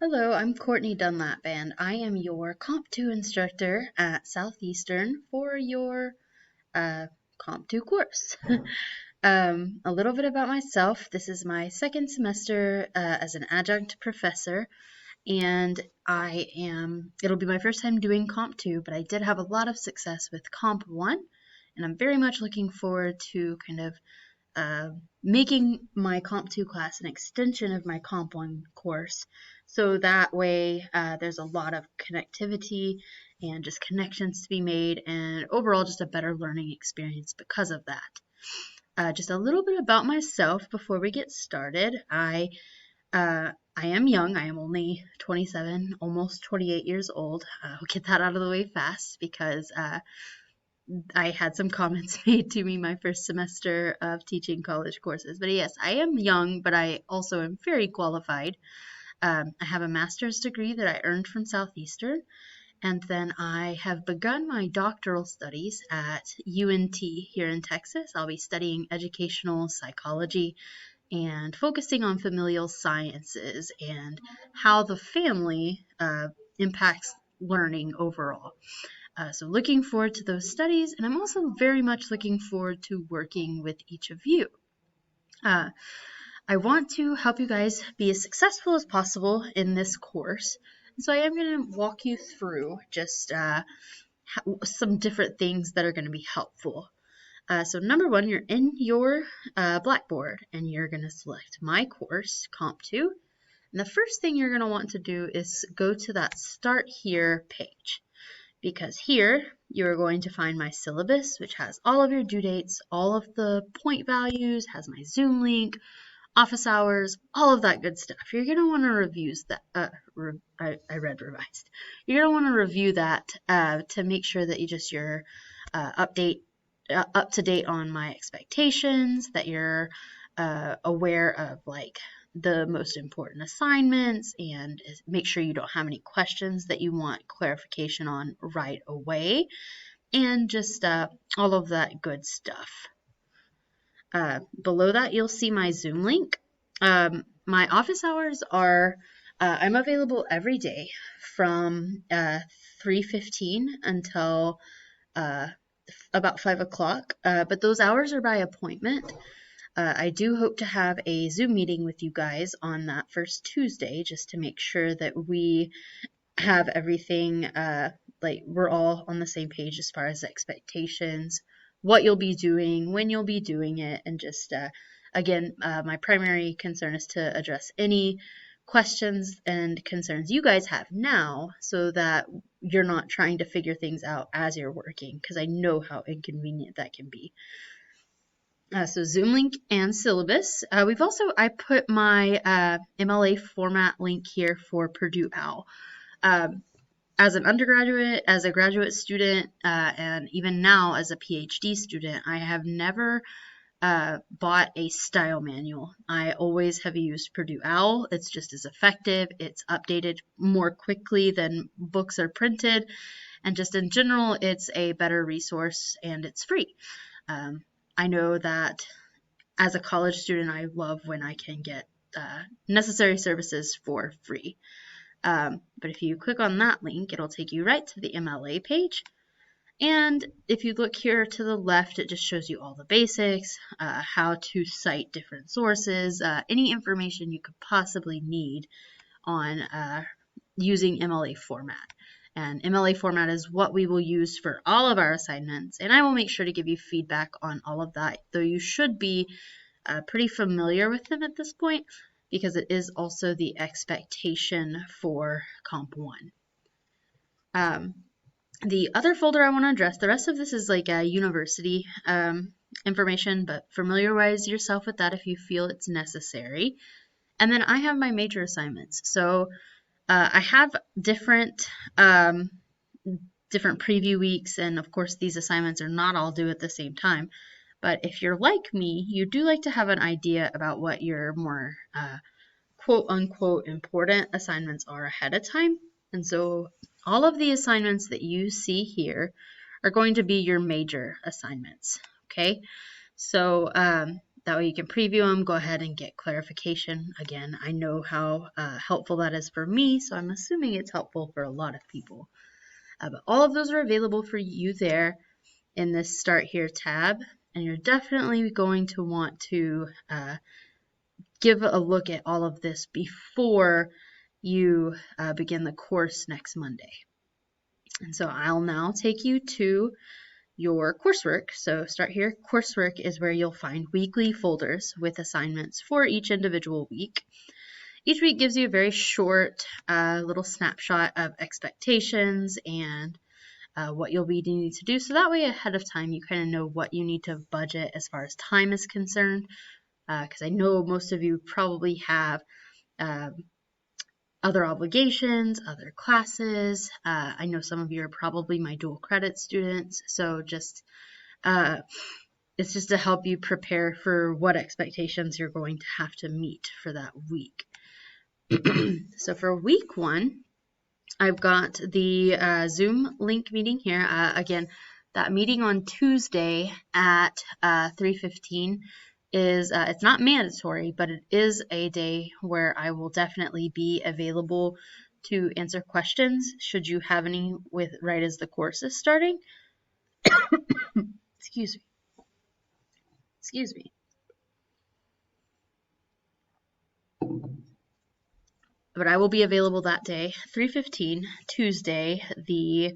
Hello, I'm Courtney Dunlap, and I am your Comp 2 instructor at Southeastern for your Comp 2 course. A little bit about myself. This is my second semester as an adjunct professor, and it'll be my first time doing Comp 2, but I did have a lot of success with Comp 1, and I'm very much looking forward to kind of making my Comp 2 class an extension of my Comp 1 course. So that way there's a lot of connectivity and just connections to be made, and overall just a better learning experience because of that. Just a little bit about myself before we get started. I am young. I am only 27, almost 28 years old. I'll get that out of the way fast because I had some comments made to me my first semester of teaching college courses. But yes, I am young, but I also am very qualified. I have a master's degree that I earned from Southeastern, and then I have begun my doctoral studies at UNT here in Texas. I'll be studying educational psychology and focusing on familial sciences and how the family impacts learning overall. So looking forward to those studies, and I'm also very much looking forward to working with each of you. I want to help you guys be as successful as possible in this course, so I am going to walk you through just some different things that are going to be helpful. So number one, you're in your Blackboard, and you're going to select My Course, Comp 2, and the first thing you're going to want to do is go to that Start Here page. Because here you're going to find my syllabus, which has all of your due dates, all of the point values, has my Zoom link, office hours, all of that good stuff. You're going to want to review that. I read revised. You're going to want to review that to make sure that you're up to date on my expectations, that you're aware of the most important assignments, and make sure you don't have any questions that you want clarification on right away, and just all of that good stuff. Below that, you'll see my Zoom link. My office hours are, I'm available every day from 3:15 until about 5 o'clock, but those hours are by appointment. I do hope to have a Zoom meeting with you guys on that first Tuesday just to make sure that we have everything, we're all on the same page as far as expectations, what you'll be doing, when you'll be doing it, and just, again, my primary concern is to address any questions and concerns you guys have now so that you're not trying to figure things out as you're working, because I know how inconvenient that can be. So Zoom link and syllabus. I put my MLA format link here for Purdue OWL. As an undergraduate, as a graduate student, and even now as a PhD student, I have never bought a style manual. I always have used Purdue OWL. It's just as effective. It's updated more quickly than books are printed. And just in general, it's a better resource and it's free. I know that as a college student, I love when I can get necessary services for free. But if you click on that link, it'll take you right to the MLA page. And if you look here to the left, it just shows you all the basics, how to cite different sources, any information you could possibly need on using MLA format. And MLA format is what we will use for all of our assignments, and I will make sure to give you feedback on all of that, though you should be pretty familiar with them at this point, because it is also the expectation for Comp 1. The other folder I want to address, the rest of this is like university information, but familiarize yourself with that if you feel it's necessary. And then I have my major assignments. So I have different preview weeks, and of course these assignments are not all due at the same time. But if you're like me, you do like to have an idea about what your more quote-unquote important assignments are ahead of time. And so all of the assignments that you see here are going to be your major assignments, okay? So That way you can preview them, go ahead and get clarification. Again, I know how helpful that is for me, so I'm assuming it's helpful for a lot of people. But all of those are available for you there in this Start Here tab, and you're definitely going to want to give a look at all of this before you begin the course next Monday. And so I'll now take you to your coursework. So Start Here coursework is where you'll find weekly folders with assignments for each individual week. Each week gives you a very short little snapshot of expectations and what you'll be needing to do. So that way ahead of time you kind of know what you need to budget as far as time is concerned. Because I know most of you probably have other obligations, other classes. I know some of you are probably my dual credit students, so just it's just to help you prepare for what expectations you're going to have to meet for that week. So for week 1, I've got the Zoom link meeting here. Again, that meeting on Tuesday at 3:15 is it's not mandatory, but it is a day where I will definitely be available to answer questions should you have any with right as the course is starting. Excuse me. But I will be available that day, 3:15, Tuesday, the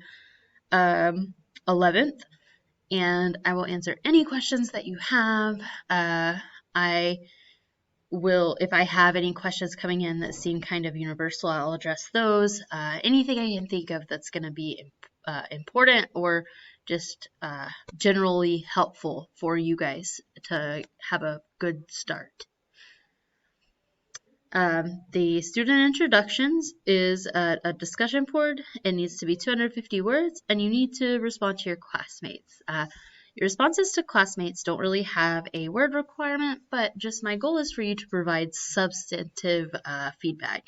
11th, and I will answer any questions that you have. I will, if I have any questions coming in that seem kind of universal, I'll address those. Anything I can think of that's going to be important or just generally helpful for you guys to have a good start. The student introductions is a discussion board. It needs to be 250 words, and you need to respond to your classmates. Your responses to classmates don't really have a word requirement, but just my goal is for you to provide substantive feedback.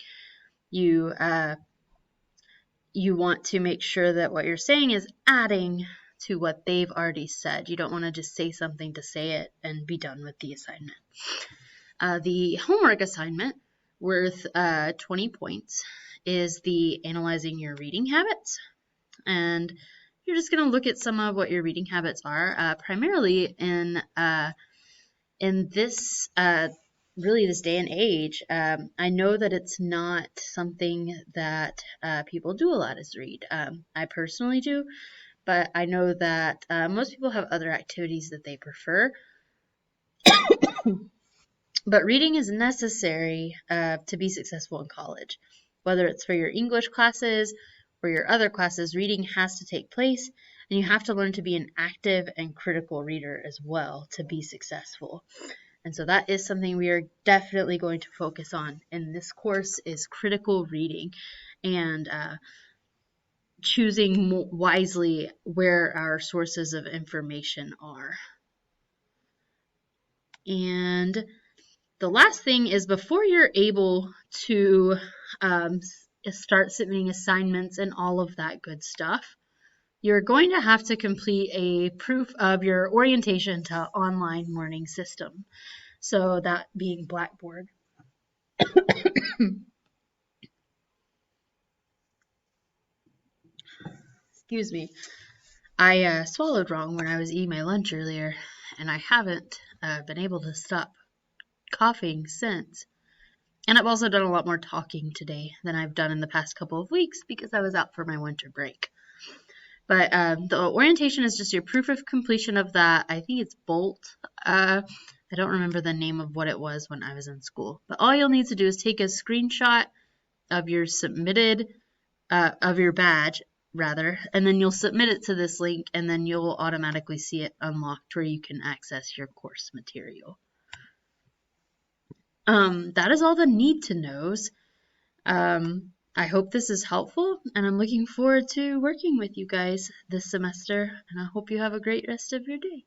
You want to make sure that what you're saying is adding to what they've already said. You don't want to just say something to say it and be done with the assignment. The homework assignment, worth 20 points, is the analyzing your reading habits. And you're just going to look at some of what your reading habits are, primarily in this really this day and age. I know that it's not something that people do a lot is read. I personally do, but I know that most people have other activities that they prefer. But reading is necessary to be successful in college. Whether it's for your English classes or your other classes, reading has to take place, and you have to learn to be an active and critical reader as well to be successful. And so that is something we are definitely going to focus on in this course, is critical reading and choosing wisely where our sources of information are. And the last thing is, before you're able to start submitting assignments and all of that good stuff, you're going to have to complete a proof of your orientation to online learning system. So that being Blackboard. Excuse me. I swallowed wrong when I was eating my lunch earlier, and I haven't been able to stop coughing since. And I've also done a lot more talking today than I've done in the past couple of weeks because I was out for my winter break. But the orientation is just your proof of completion of that. I think it's Bolt. I don't remember the name of what it was when I was in school. But all you'll need to do is take a screenshot of your submitted, of your badge, rather, and then you'll submit it to this link, and then you'll automatically see it unlocked where you can access your course material. That is all the need to knows. I hope this is helpful, and I'm looking forward to working with you guys this semester, and I hope you have a great rest of your day.